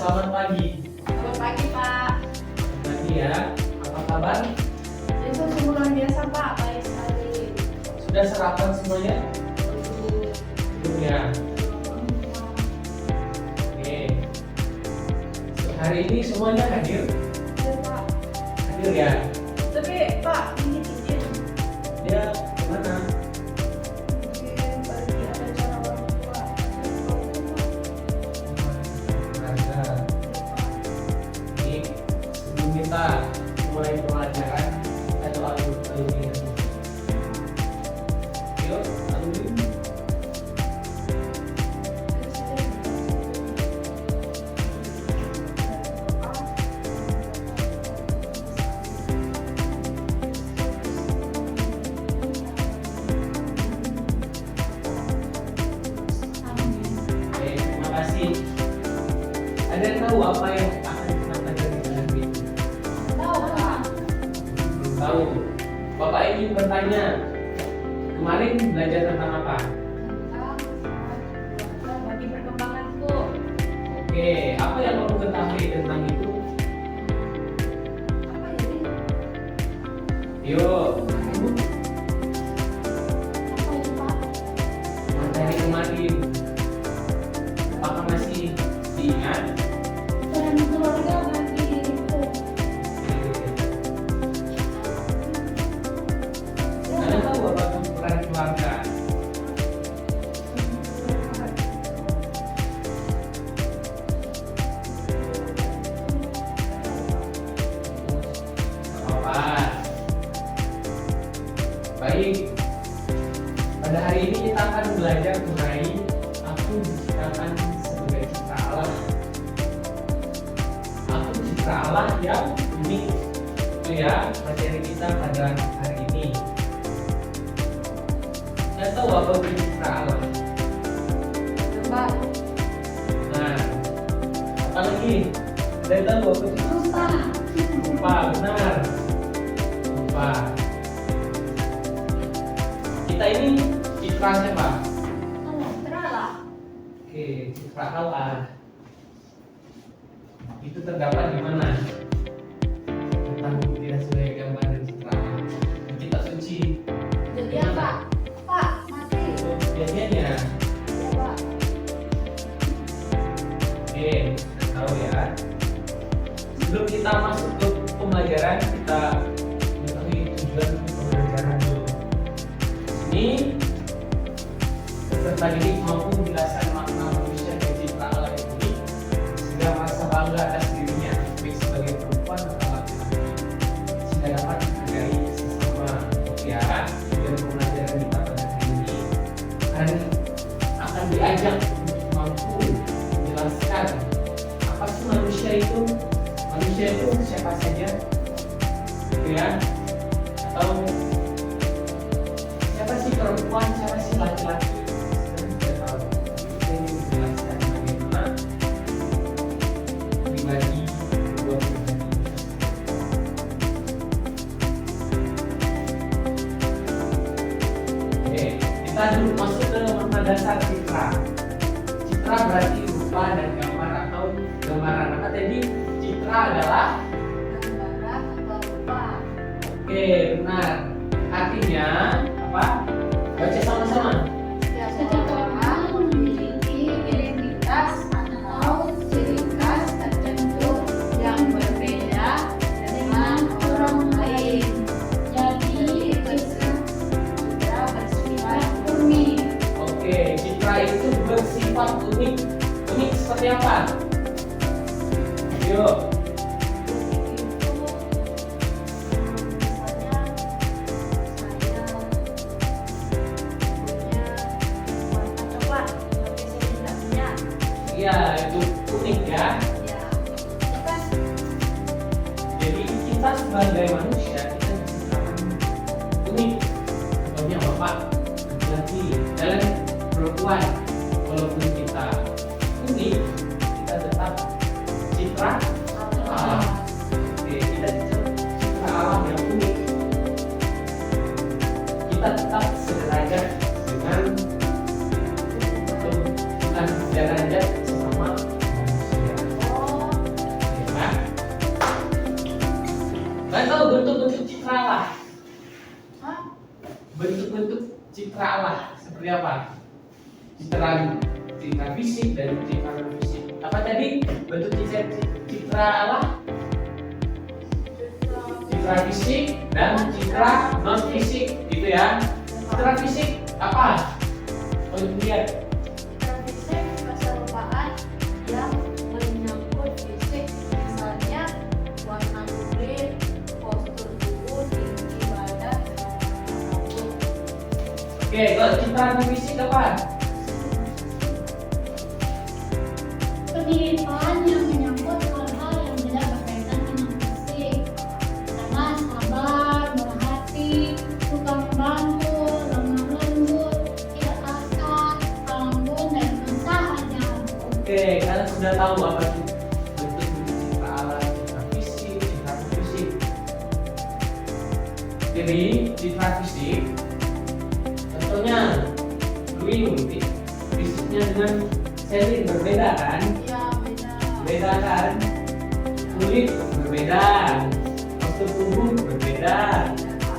selamat pagi. Selamat pagi, Pak. Selamat pagi ya. Apa kabar? Itu semua biasa, Pak. Baik sekali. Sudah sarapan semuanya? Belum ya? Oke. Hari ini semuanya hadir? Ya, Pak. Hadir ya? Tapi, Pak, ini izin. Dia kemana? Mungkin pagi ada acara orang tua. Ada. Ini sebelum kita mulai pelajaran atau alumni. Yuk, alumni. Oke, terima kasih. Ada yang tahu apa yang akan kita pelajari hari ini? Tahu, Pak. Belum tahu. Bapak ingin bertanya, kemarin belajar tentang apa? Bagi perkembanganku. Oke, apa yang kamu ketahui tentang itu? Apa ini? Yuk, Apa itu, Pak? materi kemarin. Apakah masih diingat? Peran keluarga bagi diriku. Anda tahu apa itu peran keluarga? Apa? Baik. Pada hari ini kita akan belajar mengenai aku diciptakan sebagai cipta Allah. Aku cipta Allah yang unik. Itu ya materi kita pada hari ini. Saya tahu apa itu cipta Allah. Pak. Nah, apa lagi? Saya tahu apa itu Rupa. rupa, benar. Rupa. Kita ini citra siapa? Terala. Oke, citra Allah. Itu terdapat di mana? Tentang tidak sebagai gambar dan citra Allah. Di kitab suci. Jadi apa? Pak, mati. Itu kejadiannya. Ya, Pak. Oke, kita tahu ya. Sebelum kita masuk ke pembelajaran, kita mengetahui tujuan pembelajaran dulu. Ini peserta didik mampu menjelaskan makna manusia yang cipta Allah ini sehingga merasa bangga atas dirinya, baik sebagai perempuan atau laki-laki, sehingga dapat menghargai sesama. Ya, dan pembelajaran kita pada hari ini akan diajak untuk mampu menjelaskan apa sih manusia itu. Manusia itu siapa saja, gitu ya? Atau siapa sih perempuan, siapa sih laki-laki? Kita tahu. Kita ingin menjelaskan bagaimana pribadi dua pribadi. Oke, kita dulu masuk ke makna dasar citra. Citra berarti rupa dan gambar atau gambaran. Apa tadi? Citra adalah Gambaran atau rupa. oke, benar. Artinya apa? Baca sama-sama. Setiap orang memiliki identitas atau ciri khas tertentu yang berbeda dengan orang lain. Jadi itu sudah bersifat unik. Oke, citra itu bersifat unik. Unik seperti apa? Yuk. Iya, itu unik ya. Jadi kita sebagai manusia kita diciptakan unik. Contohnya bapak, laki-laki, dan perempuan. Walaupun kita unik, kita tetap citra alam. Oke, kita citra alam yang unik. Kita tetap sederajat dengan bukan derajat sesama manusia. tadi? Bentuk citra apa? Citra fisik dan citra non fisik, gitu ya. Citra fisik apa? Kalau dilihat. Citra fisik keserupaan yang menyangkut fisik, misalnya warna kulit, postur tubuh, tinggi badan, dan rambut. Oke, kalau citra non fisik apa? Kemiripan yang menyangkut hal-hal yang tidak berkaitan dengan fisik, misalnya sabar, berhati, suka membantu, lemah lembut, tidak kasar, anggun, dan susah aja. Oke, kalian sudah tahu apa itu bentuk citra alam, citra fisik, citra non fisik. Jadi citra fisik, contohnya dulu fisiknya dengan Selin berbeda kan? Ya, beda. Beda kan? Kulit berbeda, postur tubuh berbeda,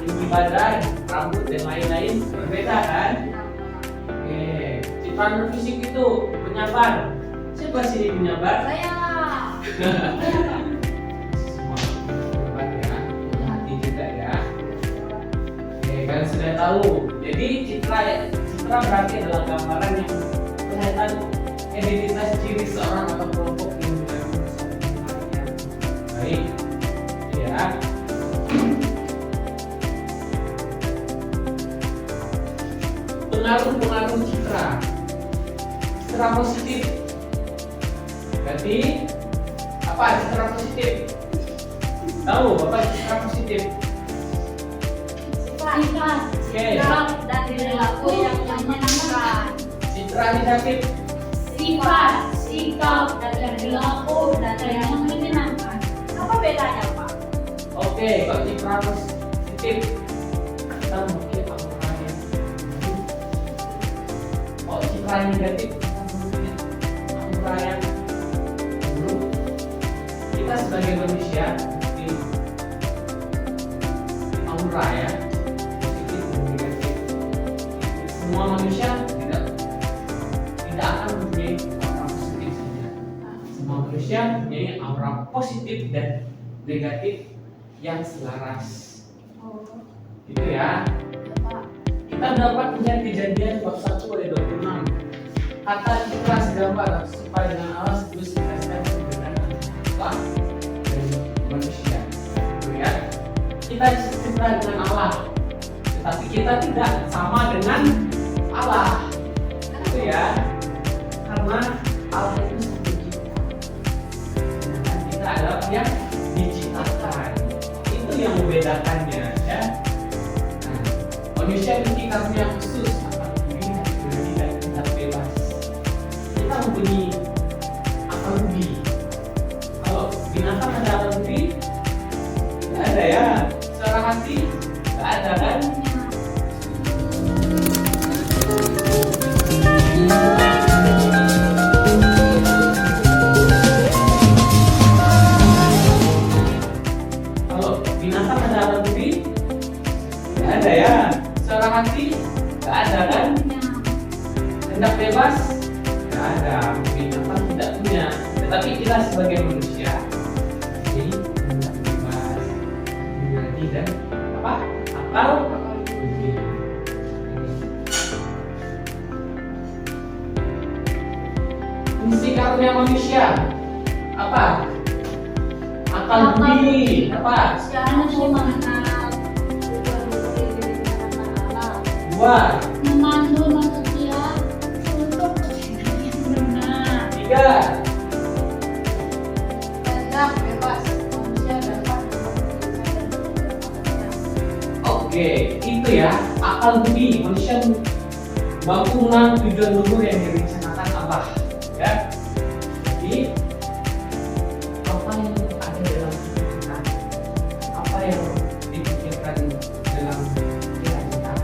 tinggi badan, rambut dan lain-lain berbeda kan? Oke, citra non fisik itu penyabar. Siapa sih penyabar? Saya. Semua penyabar ya, hati juga ya. Oke, kalian sudah tahu. Jadi citra berarti adalah gambaran yang kelihatan identitas ciri seorang atau kelompok yang menjadi keseharian. Baik, ya. Pengaruh citra positif. Berarti apa citra positif? Tahu apa citra positif? Sifat. Oke. Sikap dan perilaku yang menyenangkan. Citra negatif. Sifat, sikap, dan perilaku yang menyenangkan. Apa bedanya, Pak? Oke, kalau citra positif kita mungkin auranya. Kalau citra negatif kita mungkin aura yang buruk. Kita sebagai manusia di aura ya, positif dan negatif. Semua manusia tidak akan mempunyai aura positif saja. Semua manusia mempunyai aura positif dan negatif yang selaras. Oh, Gitu ya. ya, Pak. Kita dapat melihat kejadian bab 1 ayat 26. Kata citra segambar atau serupa dengan Allah sekaligus menjelaskan kebenaran Allah dan manusia. Gitu ya. Kita citra dengan Allah, tetapi kita tidak sama dengan Allah. Gitu ya. Karena Allah itu satu cipta. Sedangkan kita adalah yang diciptakan. Itu yang membedakannya ya. Nah, manusia memiliki karunia khusus akal budi, hati nurani, dan kehendak bebas. Kita mempunyai akal budi. Kalau binatang ada akal budi? Tidak ada ya. Secara hati? Tidak ada kan? Kalau binatang ada akal budi? Tidak ada ya. Secara hati? Tidak ada kan? Hendak bebas? Tidak ada. Binatang tidak punya. Tetapi kita sebagai manusia, jadi hendak bebas, nurani dan apa? Akal budi. Fungsi karunia manusia apa? Akal budi apa? Sekarang mau mengenal Allah. Dua, Memandu manusia untuk kebenaran yang benar. tiga, Hendak bebas manusia dapat memenuhi. oke, itu ya akal budi manusia mampu mengenal tujuan luhur yang direncanakan Allah, ya. Jadi apa yang ada dalam kita, apa yang dipikirkan dalam pikiran kita,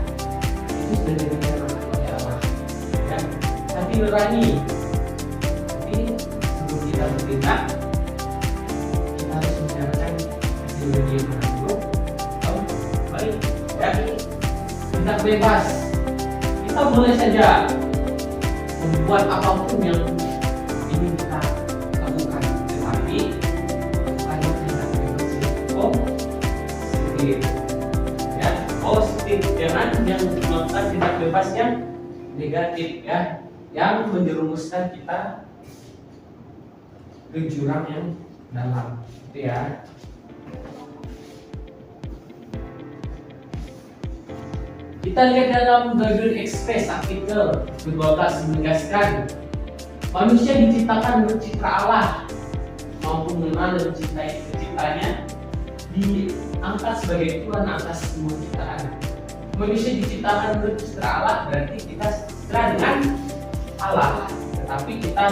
itu sudah direncanakan oleh Allah, ya. Hati nurani. Tapi sebelum kita bertindak, kita harus menjalankan hati nurani yang mana dulu. Oh, baik, ya. Tidak bebas. Kita boleh saja membuat apapun yang ingin kita positif. Ya, positif, jangan yang melakukan tindak bebas yang negatif ya, yang menjerumuskan kita ke jurang yang dalam, gitu ya. Kita lihat dalam Golden Express artikel ke-12 menegaskan manusia diciptakan menurut citra Allah, mampu mengenal dan mencintai penciptanya, diangkat sebagai Tuhan atas semua ciptaan. Manusia diciptakan menurut citra Allah, berarti kita setara dengan Allah, tetapi kita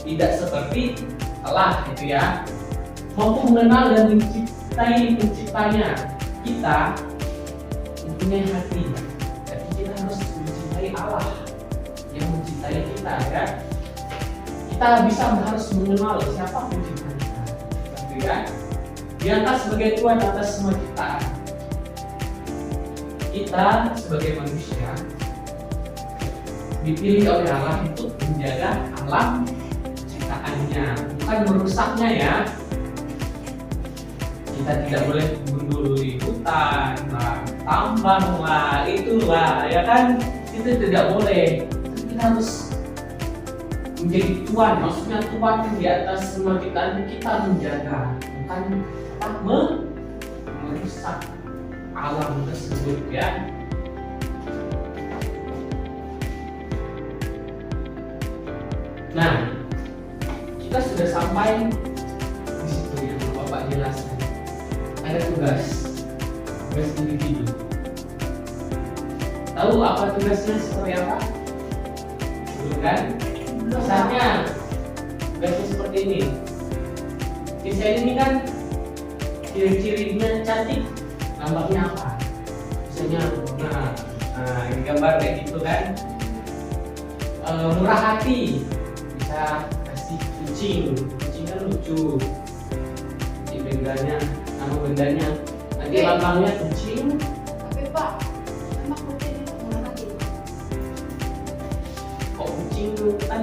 tidak seperti Allah, gitu ya. Mampu mengenal dan mencintai penciptanya. Kita mempunyai hati, tapi kita harus mencintai Allah yang mencintai kita, ya. Kita harus mengenal siapa pencipta kita, gitu ya. Diangkat sebagai Tuhan atas semua ciptaan. Kita sebagai manusia dipilih oleh Allah untuk menjaga alam ciptaannya, bukan merusaknya ya. Kita tidak boleh mendului hutan, tambang lah, itulah ya kan, itu tidak boleh. Kita harus menjadi Tuhan, maksudnya Tuhan di atas semua ciptaan, kita menjaga, bukan merusak alam tersebut ya. Nah, kita sudah sampai di situ yang Bapak jelaskan. Ada tugas individu. Tahu apa tugasnya seperti apa? Belum kan? Misalnya tugasnya seperti ini. Misalnya ini kan ciri-cirinya cantik, gambarnya apa? Misalnya, ini gambar kayak gitu kan. Murah hati, bisa kasih kucing kan lucu. Kucing bendanya, nama bendanya, nanti lambangnya kucing. Tapi Pak, emang kucing itu murah hati? Kok kucing kan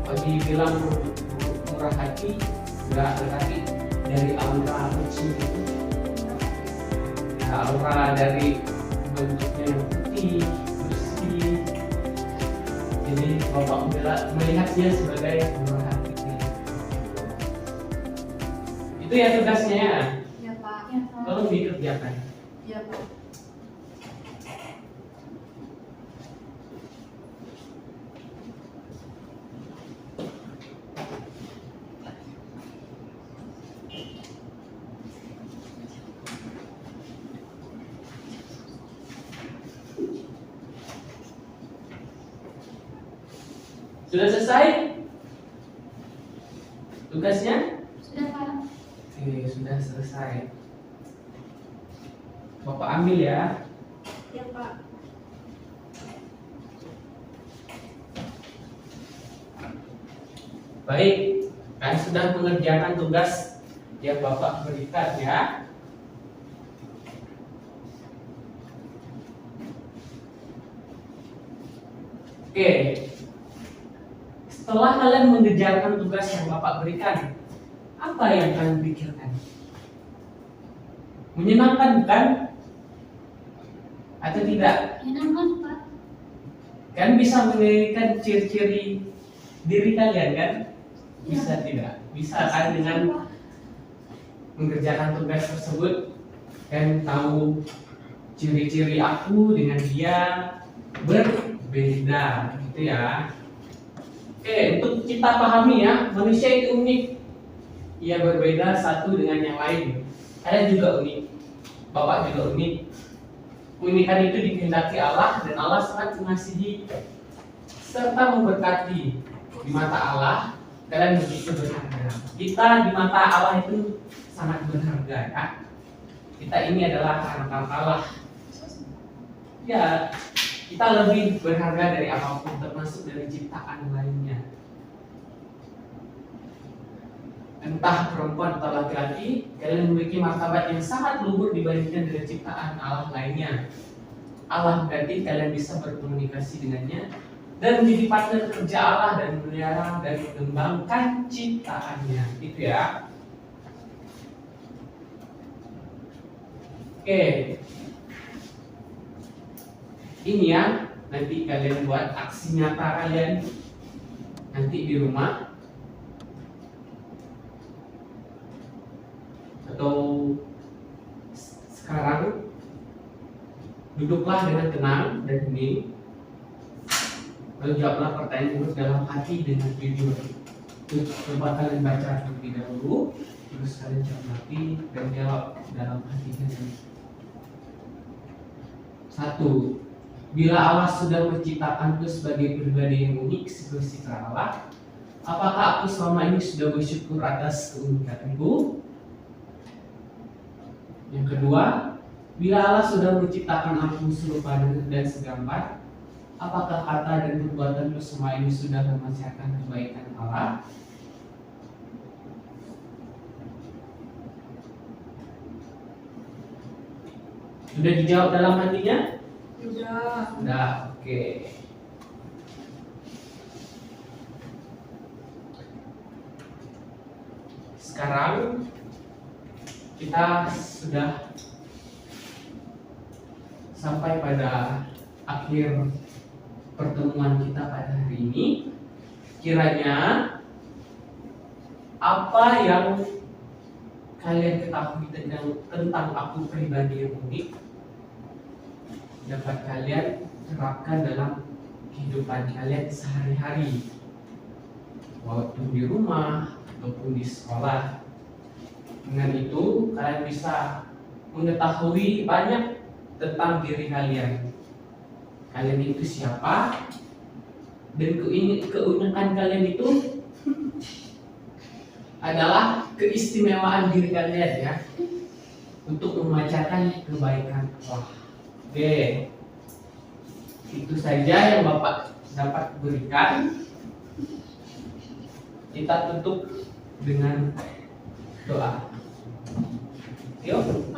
kalau dibilang murah hati, enggak, tetapi dari aura kucing itu, ya, aura dari bentuknya yang putih, bersih. Jadi Bapak melihat dia sebagai murah hati. Itu ya tugasnya ya. Iya Pak. Ya, Pak. Tolong dikerjakan. Iya Pak. Sudah selesai tugasnya? Sudah, Pak. Oke, sudah selesai. Bapak ambil ya. Iya Pak. Baik, kan sudah mengerjakan tugas yang Bapak berikan ya. Oke, setelah kalian mengerjakan tugas yang Bapak berikan, apa yang kalian pikirkan? Menyenangkan bukan? Atau tidak? Menyenangkan, Pak. Kan bisa mengenalkan ciri-ciri diri kalian kan? Bisa tidak? Bisa kan dengan mengerjakan tugas tersebut kan tahu ciri-ciri aku dengan dia berbeda gitu ya. Oke, untuk kita pahami ya, manusia itu unik. Ia berbeda satu dengan yang lain. Kalian juga unik. Bapak juga unik. Keunikan itu dikehendaki Allah dan Allah sangat mengasihi serta memberkati. Di mata Allah kalian begitu berharga. Kita di mata Allah itu sangat berharga ya. Kita ini adalah anak Allah. Ya, kita lebih berharga dari apapun, termasuk dari ciptaan lainnya. Entah perempuan atau laki-laki, kalian memiliki martabat yang sangat luhur dibandingkan dengan ciptaan Allah lainnya. Allah berarti kalian bisa berkomunikasi dengannya dan menjadi partner kerja Allah dan memelihara dan mengembangkan ciptaannya. Itu ya. Oke. Ini ya, nanti kalian buat aksi nyata kalian nanti di rumah atau sekarang. Duduklah dengan tenang dan hening. Lalu jawablah pertanyaan terus dalam hati dengan jujur. Coba kalian baca terlebih dahulu, terus kalian cermati dan jawab dalam hati kalian. 1. Bila Allah sudah menciptakanku sebagai pribadi yang unik seperti Allah, apakah aku selama ini sudah bersyukur atas keunikanku? Yang kedua, bila Allah sudah menciptakan aku serupa dan segambar, apakah kata dan perbuatanku semua ini sudah memancarkan kebaikan Allah? Sudah dijawab dalam hatinya? Sudah, oke. Sekarang kita sudah sampai pada akhir pertemuan kita pada hari ini. Kiranya apa yang kalian ketahui tentang aku pribadi yang unik dapat kalian terapkan dalam kehidupan kalian sehari-hari, waktu di rumah ataupun di sekolah. Dengan itu kalian bisa mengetahui banyak tentang diri kalian. Kalian itu siapa dan keunikan kalian itu adalah keistimewaan diri kalian ya, untuk memancarkan kebaikan Allah. Oke, itu saja yang Bapak dapat berikan. Kita tutup dengan doa. Yuk.